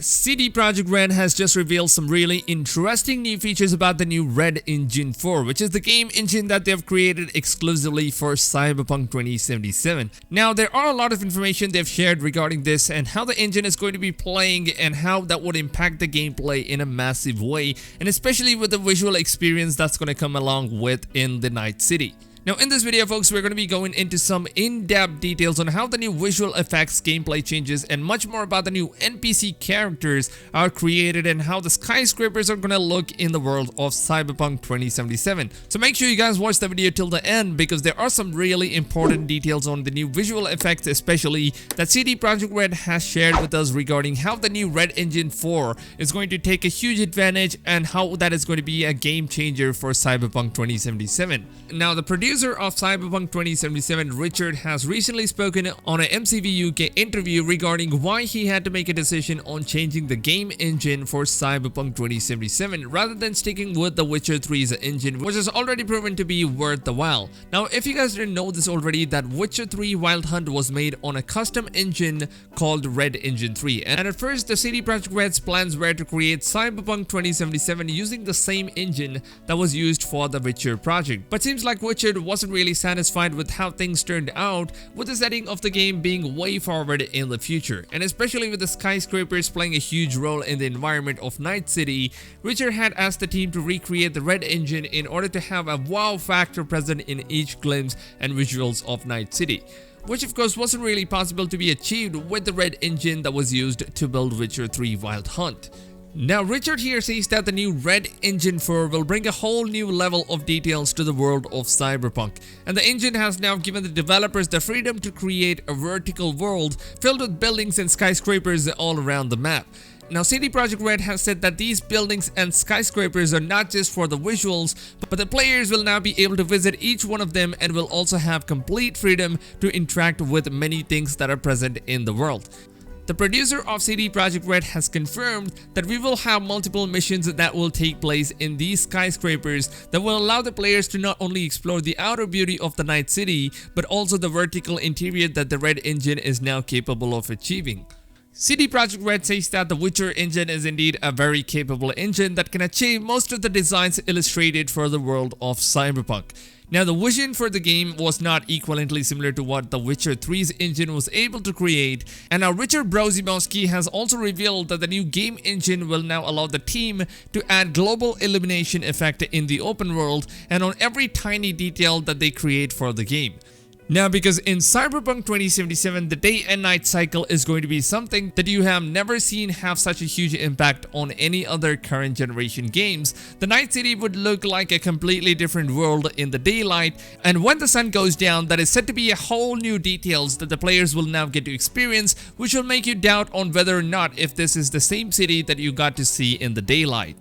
CD Projekt Red has just revealed some really interesting new features about the new Red Engine 4, which is the game engine that they've created exclusively for Cyberpunk 2077. Now, there are a lot of information they've shared regarding this and how the engine is going to be playing and how that would impact the gameplay in a massive way, and especially with the visual experience that's going to come along with in the Night City. Now in this video folks, we're going to be going into some in-depth details on how the new visual effects, gameplay changes, and much more about the new NPC characters are created and how the skyscrapers are going to look in the world of Cyberpunk 2077. So make sure you guys watch the video till the end because there are some really important details on the new visual effects, especially that CD Projekt Red has shared with us regarding how the new Red Engine 4 is going to take a huge advantage and how that is going to be a game changer for Cyberpunk 2077. Now the producer of Cyberpunk 2077, Richard, has recently spoken on an MCV UK interview regarding why he had to make a decision on changing the game engine for Cyberpunk 2077 rather than sticking with the Witcher 3's engine, which has already proven to be worth the while. Now, if you guys didn't know this already, that Witcher 3 Wild Hunt was made on a custom engine called Red Engine 3, and at first the CD Projekt Red's plans were to create Cyberpunk 2077 using the same engine that was used for the Witcher project, but seems like Witcher wasn't really satisfied with how things turned out, with the setting of the game being way forward in the future, and especially with the skyscrapers playing a huge role in the environment of Night City. Richard had asked the team to recreate the Red Engine in order to have a wow factor present in each glimpse and visuals of Night City, which of course wasn't really possible to be achieved with the Red Engine that was used to build Witcher 3 Wild Hunt. Now, Richard here says that the new Red Engine 4 will bring a whole new level of details to the world of Cyberpunk, and the engine has now given the developers the freedom to create a vertical world filled with buildings and skyscrapers all around the map. Now, CD Projekt Red has said that these buildings and skyscrapers are not just for the visuals, but the players will now be able to visit each one of them and will also have complete freedom to interact with many things that are present in the world. The producer of CD Projekt Red has confirmed that we will have multiple missions that will take place in these skyscrapers that will allow the players to not only explore the outer beauty of the Night City, but also the vertical interior that the Red Engine is now capable of achieving. CD Projekt Red says that the Witcher engine is indeed a very capable engine that can achieve most of the designs illustrated for the world of Cyberpunk. Now, the vision for the game was not equivalently similar to what the Witcher 3's engine was able to create, and now Richard Brozimowski has also revealed that the new game engine will now allow the team to add global illumination effect in the open world and on every tiny detail that they create for the game. Now, because in Cyberpunk 2077, the day and night cycle is going to be something that you have never seen have such a huge impact on any other current generation games. The Night City would look like a completely different world in the daylight, and when the sun goes down, that is said to be a whole new details that the players will now get to experience, which will make you doubt on whether or not if this is the same city that you got to see in the daylight.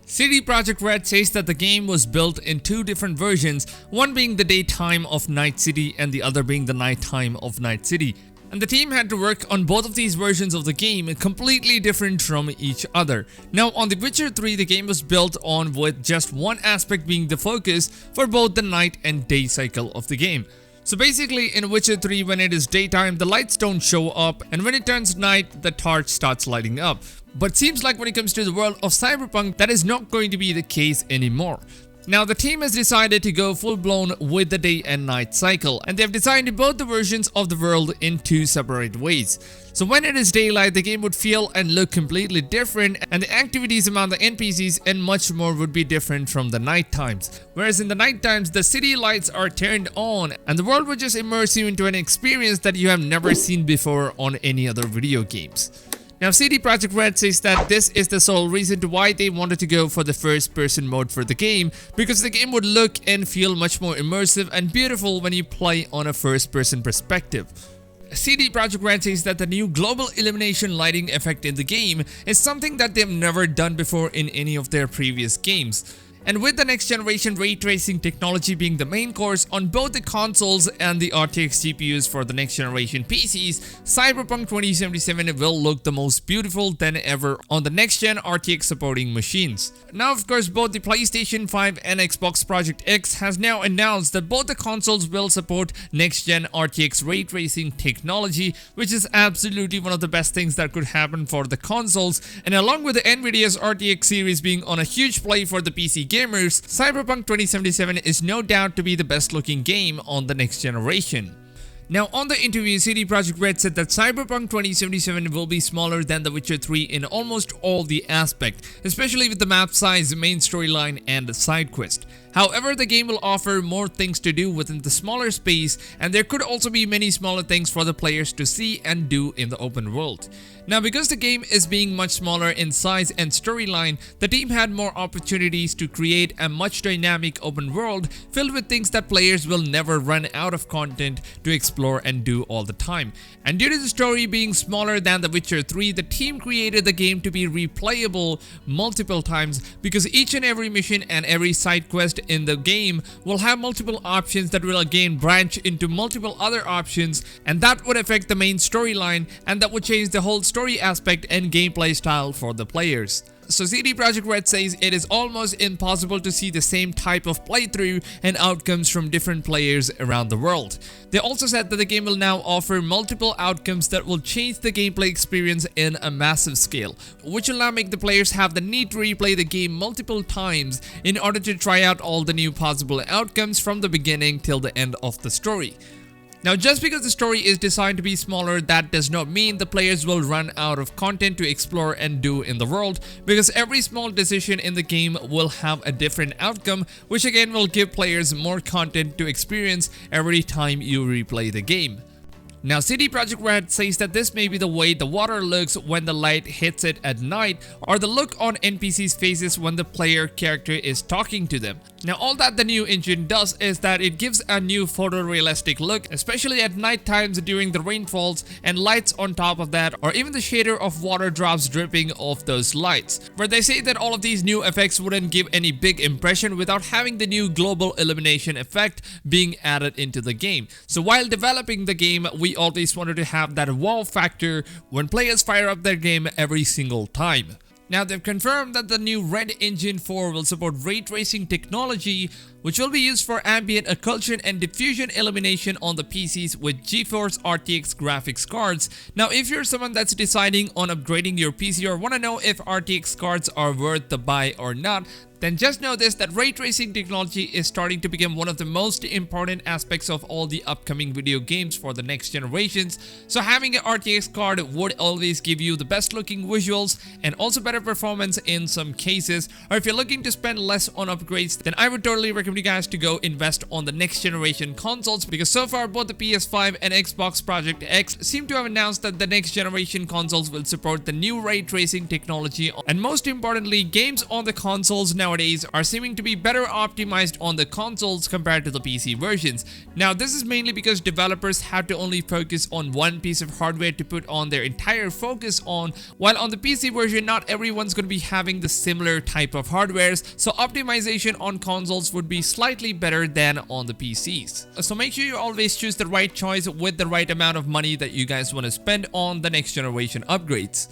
CD Projekt Red says that the game was built in two different versions, one being the daytime of Night City and the other being the nighttime of Night City. And the team had to work on both of these versions of the game, completely different from each other. Now, on The Witcher 3, the game was built on with just one aspect being the focus for both the night and day cycle of the game. So basically, in Witcher 3, when it is daytime, the lights don't show up, and when it turns night, the torch starts lighting up. But seems like when it comes to the world of Cyberpunk, that is not going to be the case anymore. Now, the team has decided to go full-blown with the day and night cycle, and they have designed both the versions of the world in two separate ways. So when it is daylight, the game would feel and look completely different, and the activities among the NPCs and much more would be different from the night times. Whereas in the night times, the city lights are turned on, and the world would just immerse you into an experience that you have never seen before on any other video games. Now, CD Projekt Red says that this is the sole reason to why they wanted to go for the first-person mode for the game, because the game would look and feel much more immersive and beautiful when you play on a first-person perspective. CD Projekt Red says that the new global illumination lighting effect in the game is something that they've never done before in any of their previous games. And with the next generation ray tracing technology being the main course on both the consoles and the RTX GPUs for the next generation PCs, Cyberpunk 2077 will look the most beautiful than ever on the next gen RTX supporting machines. Now of course both the PlayStation 5 and Xbox Project X has now announced that both the consoles will support next gen RTX ray tracing technology, which is absolutely one of the best things that could happen for the consoles. And along with the Nvidia's RTX series being on a huge play for the PC gamers, Cyberpunk 2077 is no doubt to be the best looking game on the next generation. Now on the interview, CD Projekt Red said that Cyberpunk 2077 will be smaller than The Witcher 3 in almost all the aspects, especially with the map size, main storyline and the side quest. However, the game will offer more things to do within the smaller space, and there could also be many smaller things for the players to see and do in the open world. Now, because the game is being much smaller in size and storyline, the team had more opportunities to create a much dynamic open world filled with things that players will never run out of content to explore and do all the time. And due to the story being smaller than The Witcher 3, the team created the game to be replayable multiple times, because each and every mission and every side quest in the game will have multiple options that will again branch into multiple other options, and that would affect the main storyline, and that would change the whole story aspect and gameplay style for the players. So CD Projekt Red says it is almost impossible to see the same type of playthrough and outcomes from different players around the world. They also said that the game will now offer multiple outcomes that will change the gameplay experience in a massive scale, which will now make the players have the need to replay the game multiple times in order to try out all the new possible outcomes from the beginning till the end of the story. Now, just because the story is designed to be smaller, that does not mean the players will run out of content to explore and do in the world, because every small decision in the game will have a different outcome, which again will give players more content to experience every time you replay the game. Now, CD Projekt Red says that this may be the way the water looks when the light hits it at night, or the look on NPCs' faces when the player character is talking to them. Now, all that the new engine does is that it gives a new photorealistic look, especially at night times during the rainfalls and lights on top of that, or even the shader of water drops dripping off those lights, where they say that all of these new effects wouldn't give any big impression without having the new global illumination effect being added into the game. So while developing the game, we always wanted to have that wow factor when players fire up their game every single time. Now, they've confirmed that the new Red Engine 4 will support ray tracing technology, which will be used for ambient occlusion and diffusion illumination on the PCs with GeForce RTX graphics cards. Now, if you're someone that's deciding on upgrading your PC or want to know if RTX cards are worth the buy or not, then just know this, that ray tracing technology is starting to become one of the most important aspects of all the upcoming video games for the next generations. So having an RTX card would always give you the best looking visuals and also better performance in some cases. Or if you're looking to spend less on upgrades, then I would totally recommend you guys to go invest on the next generation consoles, because so far both the PS5 and Xbox Project X seem to have announced that the next generation consoles will support the new ray tracing technology, and most importantly, games on the consoles nowadays are seeming to be better optimized on the consoles compared to the PC versions. Now, this is mainly because developers have to only focus on one piece of hardware to put on their entire focus on, while on the PC version not everyone's going to be having the similar type of hardwares, so optimization on consoles would be slightly better than on the PCs. So make sure you always choose the right choice with the right amount of money that you guys want to spend on the next generation upgrades.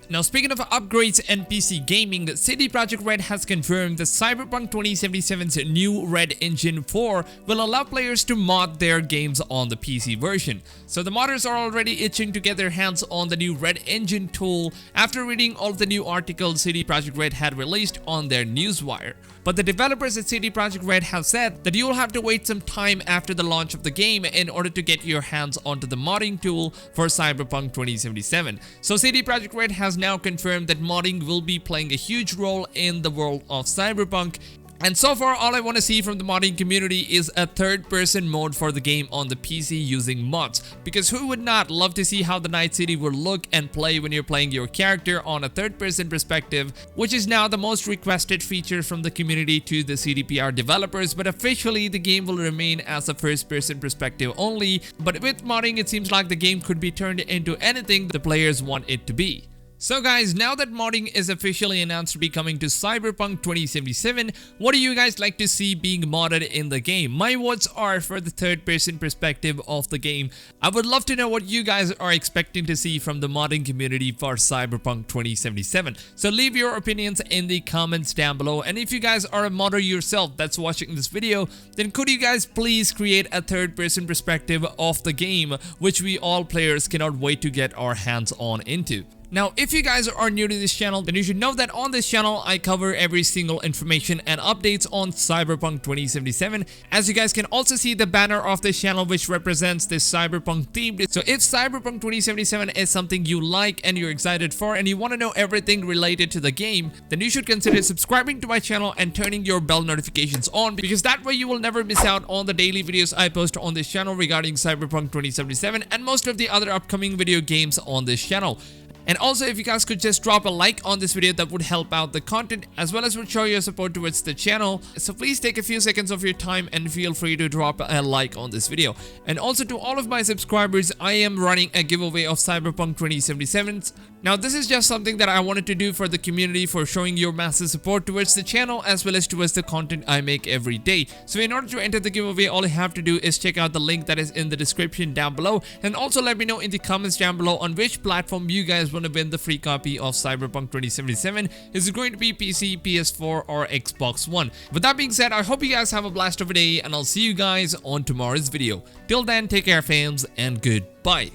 Now, speaking of upgrades and PC gaming, CD Projekt Red has confirmed that Cyberpunk 2077's new Red Engine 4 will allow players to mod their games on the PC version. So the modders are already itching to get their hands on the new Red Engine tool after reading all the new articles CD Projekt Red had released on their newswire. But the developers at CD Projekt Red have said that you will have to wait some time after the launch of the game in order to get your hands onto the modding tool for Cyberpunk 2077. So CD Projekt Red has now confirmed that modding will be playing a huge role in the world of Cyberpunk. And so far, all I want to see from the modding community is a third-person mode for the game on the PC using mods. Because who would not love to see how the Night City will look and play when you're playing your character on a third-person perspective, which is now the most requested feature from the community to the CDPR developers. But officially, the game will remain as a first-person perspective only. But with modding, it seems like the game could be turned into anything the players want it to be. So guys, now that modding is officially announced to be coming to Cyberpunk 2077, what do you guys like to see being modded in the game? My votes are for the third-person perspective of the game. I would love to know what you guys are expecting to see from the modding community for Cyberpunk 2077. So leave your opinions in the comments down below, and if you guys are a modder yourself that's watching this video, then could you guys please create a third-person perspective of the game, which we all players cannot wait to get our hands on into. Now, if you guys are new to this channel, then you should know that on this channel, I cover every single information and updates on Cyberpunk 2077. As you guys can also see the banner of this channel, which represents this Cyberpunk theme. So if Cyberpunk 2077 is something you like and you're excited for, and you want to know everything related to the game, then you should consider subscribing to my channel and turning your bell notifications on, because that way you will never miss out on the daily videos I post on this channel regarding Cyberpunk 2077 and most of the other upcoming video games on this channel. And also, if you guys could just drop a like on this video, that would help out the content as well as would show your support towards the channel. So please take a few seconds of your time and feel free to drop a like on this video. And also to all of my subscribers, I am running a giveaway of Cyberpunk 2077. Now this is just something that I wanted to do for the community, for showing your massive support towards the channel as well as towards the content I make every day. So in order to enter the giveaway, all you have to do is check out the link that is in the description down below, and also let me know in the comments down below on which platform you guys want to win the free copy of Cyberpunk 2077. Is it going to be PC, PS4 or Xbox One? With that being said, I hope you guys have a blast of a day, and I'll see you guys on tomorrow's video. Till then, take care fams, and goodbye.